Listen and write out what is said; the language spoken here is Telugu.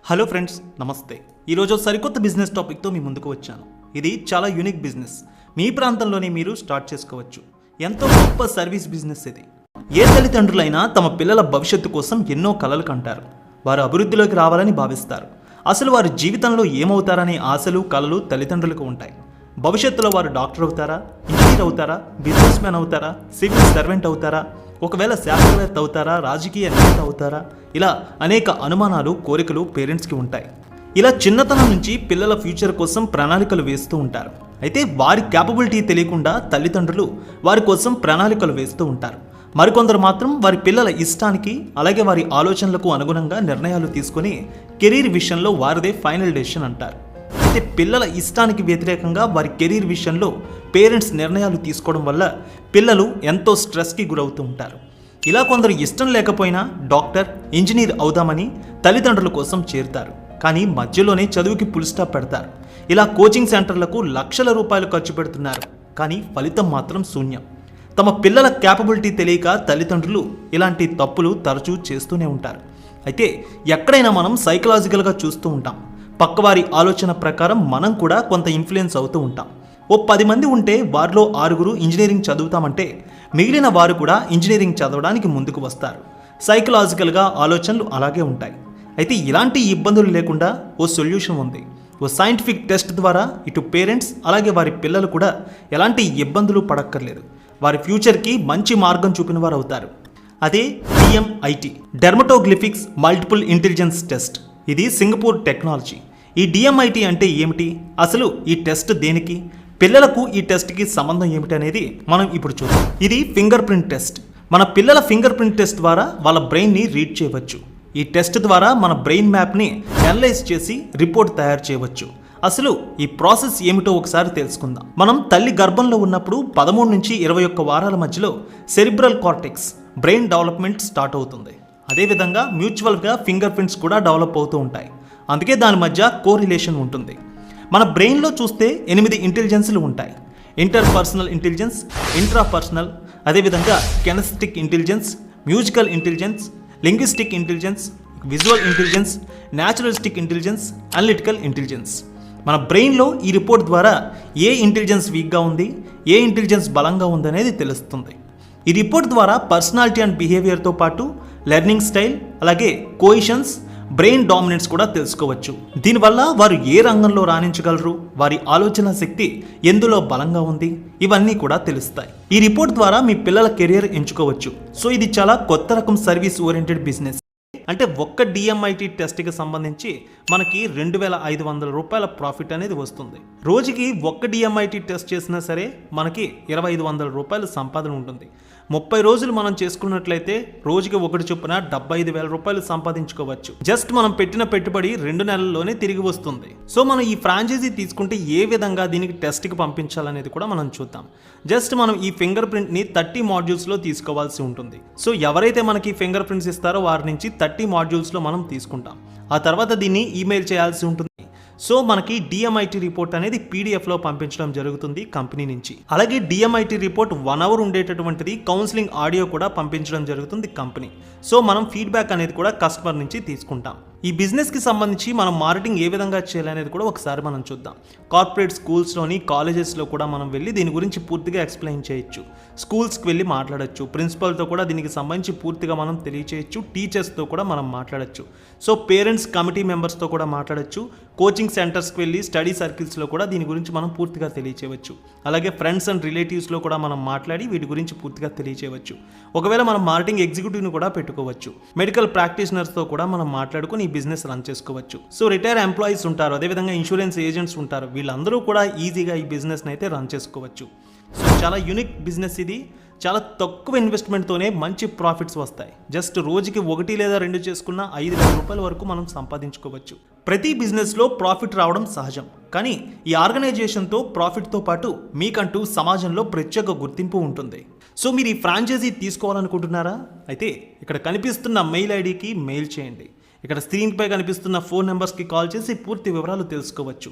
హలో ఫ్రెండ్స్, నమస్తే. ఈరోజు సరికొత్త బిజినెస్ టాపిక్తో మీ ముందుకు వచ్చాను. ఇది చాలా యూనిక్ బిజినెస్. మీ ప్రాంతంలోనే మీరు స్టార్ట్ చేసుకోవచ్చు. ఎంతో గొప్ప సర్వీస్ బిజినెస్ ఇది. ఏ తల్లిదండ్రులైనా తమ పిల్లల భవిష్యత్తు కోసం ఎన్నో కలలు కంటారు. వారు అభివృద్ధిలోకి రావాలని భావిస్తారు. అసలు వారి జీవితంలో ఏమవుతారనే ఆశలు, కలలు తల్లిదండ్రులకు ఉంటాయి. భవిష్యత్తులో వారు డాక్టర్ అవుతారా, ఇంజనీర్ అవుతారా, బిజినెస్ మ్యాన్ అవుతారా, సివిల్ సర్వెంట్ అవుతారా, ఒకవేళ శాస్త్రవేత్త అవుతారా, రాజకీయ నేత అవుతారా, ఇలా అనేక అనుమానాలు, కోరికలు పేరెంట్స్కి ఉంటాయి. ఇలా చిన్నతనం నుంచి పిల్లల ఫ్యూచర్ కోసం ప్రణాళికలు వేస్తూ ఉంటారు. అయితే వారి క్యాపబిలిటీ తెలియకుండా తల్లిదండ్రులు వారి కోసం ప్రణాళికలు వేస్తూ ఉంటారు. మరికొందరు మాత్రం వారి పిల్లల ఇష్టానికి, అలాగే వారి ఆలోచనలకు అనుగుణంగా నిర్ణయాలు తీసుకొని కెరీర్ విషయంలో వారిదే ఫైనల్ డెసిషన్ అంటారు. అయితే పిల్లల ఇష్టానికి వ్యతిరేకంగా వారి కెరీర్ విషయంలో పేరెంట్స్ నిర్ణయాలు తీసుకోవడం వల్ల పిల్లలు ఎంతో స్ట్రెస్కి గురవుతూ ఉంటారు. ఇలా కొందరు ఇష్టం లేకపోయినా డాక్టర్, ఇంజనీర్ అవుదామని తల్లిదండ్రుల కోసం చేరుతారు. కానీ మధ్యలోనే చదువుకి ఫుల్ స్టాప్ పెడతారు. ఇలా కోచింగ్ సెంటర్లకు లక్షల రూపాయలు ఖర్చు పెడుతున్నారు. కానీ ఫలితం మాత్రం శూన్యం. తమ పిల్లల క్యాపబిలిటీ తెలియక తల్లిదండ్రులు ఇలాంటి తప్పులు తరచూ చేస్తూనే ఉంటారు. అయితే ఎక్కడైనా మనం సైకలాజికల్గా చూస్తూ ఉంటాం. పక్కవారి ఆలోచన ప్రకారం మనం కూడా కొంత ఇన్ఫ్లుయెన్స్ అవుతూ ఉంటాం. ఓ 10 మంది ఉంటే వారిలో 6 ఇంజనీరింగ్ చదువుతామంటే మిగిలిన వారు కూడా ఇంజనీరింగ్ చదవడానికి ముందుకు వస్తారు. సైకలాజికల్గా ఆలోచనలు అలాగే ఉంటాయి. అయితే ఇలాంటి ఇబ్బందులు లేకుండా ఓ సొల్యూషన్ ఉంది. ఓ సైంటిఫిక్ టెస్ట్ ద్వారా ఇటు పేరెంట్స్ అలాగే వారి పిల్లలు కూడా ఎలాంటి ఇబ్బందులు పడక్కర్లేదు. వారి ఫ్యూచర్కి మంచి మార్గం చూపిన వారు అవుతారు. అదే DMIT, డెర్మటోగ్లిఫిక్స్ మల్టిపుల్ ఇంటెలిజెన్స్ టెస్ట్. ఇది సింగపూర్ టెక్నాలజీ. ఈ DMIT అంటే ఏమిటి, అసలు ఈ టెస్ట్ దేనికి, పిల్లలకు ఈ టెస్ట్కి సంబంధం ఏమిటి అనేది మనం ఇప్పుడు చూద్దాం. ఇది ఫింగర్ ప్రింట్ టెస్ట్. మన పిల్లల ఫింగర్ ప్రింట్ టెస్ట్ ద్వారా వాళ్ళ బ్రెయిన్ని రీడ్ చేయవచ్చు. ఈ టెస్ట్ ద్వారా మన బ్రెయిన్ మ్యాప్ని అనలైజ్ చేసి రిపోర్ట్ తయారు చేయవచ్చు. అసలు ఈ ప్రాసెస్ ఏమిటో ఒకసారి తెలుసుకుందాం. మనం తల్లి గర్భంలో ఉన్నప్పుడు 13 నుంచి 21 వారాల మధ్యలో cerebral cortex brain development start అవుతుంది. అదేవిధంగా మ్యూచువల్గా ఫింగర్ ప్రింట్స్ కూడా డెవలప్ అవుతూ ఉంటాయి. అందుకే దాని మధ్య కోరిలేషన్ ఉంటుంది. మన బ్రెయిన్లో చూస్తే 8 ఇంటెలిజెన్స్లు ఉంటాయి. ఇంటర్పర్సనల్ ఇంటెలిజెన్స్, ఇంట్రాపర్సనల్, అదేవిధంగా kinesthetic intelligence, musical intelligence, linguistic intelligence, visual intelligence, naturalistic intelligence, analytical intelligence. మన బ్రెయిన్లో ఈ రిపోర్ట్ ద్వారా ఏ ఇంటెలిజెన్స్ వీక్గా ఉంది, ఏ ఇంటెలిజెన్స్ బలంగా ఉందనేది తెలుస్తుంది. ఈ రిపోర్ట్ ద్వారా పర్సనాలిటీ అండ్ బిహేవియర్తో పాటు లెర్నింగ్ స్టైల్, అలాగే కోయిషన్స్, బ్రెయిన్ డామినెన్స్ కూడా తెలుసుకోవచ్చు. దీనివల్ల వారు ఏ రంగంలో రాణించగలరు, వారి ఆలోచన శక్తి ఎందులో బలంగా ఉంది, ఇవన్నీ కూడా తెలుస్తాయి. ఈ రిపోర్ట్ ద్వారా మీ పిల్లల కెరియర్ ఎంచుకోవచ్చు. సో ఇది చాలా కొత్త రకం సర్వీస్ ఓరియంటెడ్ బిజినెస్. అంటే ఒక్క DMIT టెస్ట్కి సంబంధించి మనకి 2500 రూపాయల ప్రాఫిట్ అనేది వస్తుంది. రోజుకి ఒక్క DMIT టెస్ట్ చేసినా సరే మనకి 2500 రూపాయల సంపాదన ఉంటుంది. 30 రోజులు మనం చేసుకున్నట్లయితే రోజుకి ఒకటి చొప్పున 75,000 రూపాయలు సంపాదించుకోవచ్చు. జస్ట్ మనం పెట్టిన పెట్టుబడి 2 నెలల్లోనే తిరిగి వస్తుంది. సో మనం ఈ ఫ్రాంచైజీ తీసుకుంటే ఏ విధంగా దీనికి టెస్ట్కి పంపించాలనేది కూడా మనం చూద్దాం. జస్ట్ మనం ఈ ఫింగర్ ప్రింట్ని 30 మాడ్యూల్స్లో తీసుకోవాల్సి ఉంటుంది. సో ఎవరైతే మనకి ఫింగర్ ప్రింట్స్ ఇస్తారో వారి నుంచి 30 మాడ్యూల్స్లో మనం తీసుకుంటాం. ఆ తర్వాత దీన్ని ఈమెయిల్ చేయాల్సి ఉంటుంది. సో మనకి DMIT రిపోర్ట్ అనేది PDFలో పంపించడం జరుగుతుంది కంపెనీ నుంచి. అలాగే DMIT రిపోర్ట్ 1 అవర్ ఉండేటటువంటిది కౌన్సిలింగ్ ఆడియో కూడా పంపించడం జరుగుతుంది కంపెనీ. సో మనం ఫీడ్బ్యాక్ అనేది కూడా కస్టమర్ నుంచి తీసుకుంటాం. ఈ బిజినెస్కి సంబంధించి మనం మార్కెటింగ్ ఏ విధంగా చేయాలనేది కూడా ఒకసారి మనం చూద్దాం. కార్పొరేట్ స్కూల్స్లోని, కాలేజెస్లో కూడా మనం వెళ్ళి దీని గురించి పూర్తిగా ఎక్స్ప్లెయిన్ చేయొచ్చు. స్కూల్స్కి వెళ్ళి మాట్లాడచ్చు. ప్రిన్సిపల్తో కూడా దీనికి సంబంధించి పూర్తిగా మనం తెలియచేయచ్చు. టీచర్స్తో కూడా మనం మాట్లాడచ్చు. సో పేరెంట్స్ కమిటీ మెంబర్స్తో కూడా మాట్లాడచ్చు. కోచింగ్ సెంటర్స్కి వెళ్ళి స్టడీ సర్కిల్స్లో కూడా దీని గురించి మనం పూర్తిగా తెలియచేయవచ్చు. అలాగే ఫ్రెండ్స్ అండ్ రిలేటివ్స్లో కూడా మనం మాట్లాడి వీటి గురించి పూర్తిగా తెలియచేయవచ్చు. ఒకవేళ మనం మార్కెటింగ్ ఎగ్జిక్యూటివ్ని కూడా పెట్టుకోవచ్చు. మెడికల్ ప్రాక్టీషనర్స్తో కూడా మనం మాట్లాడుకుని ఈ బిజినెస్ రన్ చేసుకోవచ్చు. సో రిటైర్ ఎంప్లాయీస్ ఉంటారు, అదేవిధంగా ఇన్సూరెన్స్ ఏజెంట్స్ ఉంటారు. వీళ్ళందరూ కూడా ఈజీగా ఈ బిజినెస్ని అయితే రన్ చేసుకోవచ్చు. సో చాలా యూనిక్ బిజినెస్ ఇది. చాలా తక్కువ ఇన్వెస్ట్మెంట్తోనే మంచి ప్రాఫిట్స్ వస్తాయి. జస్ట్ రోజుకి 1 లేదా 2 చేసుకున్న 5,000 రూపాయల వరకు మనం సంపాదించుకోవచ్చు. ప్రతి బిజినెస్లో ప్రాఫిట్ రావడం సహజం. కానీ ఈ ఆర్గనైజేషన్తో ప్రాఫిట్తో పాటు మీకంటూ సమాజంలో ప్రత్యేక గుర్తింపు ఉంటుంది. సో మీరు ఈ ఫ్రాంచైజీ తీసుకోవాలనుకుంటున్నారా? అయితే ఇక్కడ కనిపిస్తున్న మెయిల్ ఐడికి మెయిల్ చేయండి. ఇక్కడ స్క్రీన్పై కనిపిస్తున్న ఫోన్ నెంబర్స్కి కాల్ చేసి పూర్తి వివరాలు తెలుసుకోవచ్చు.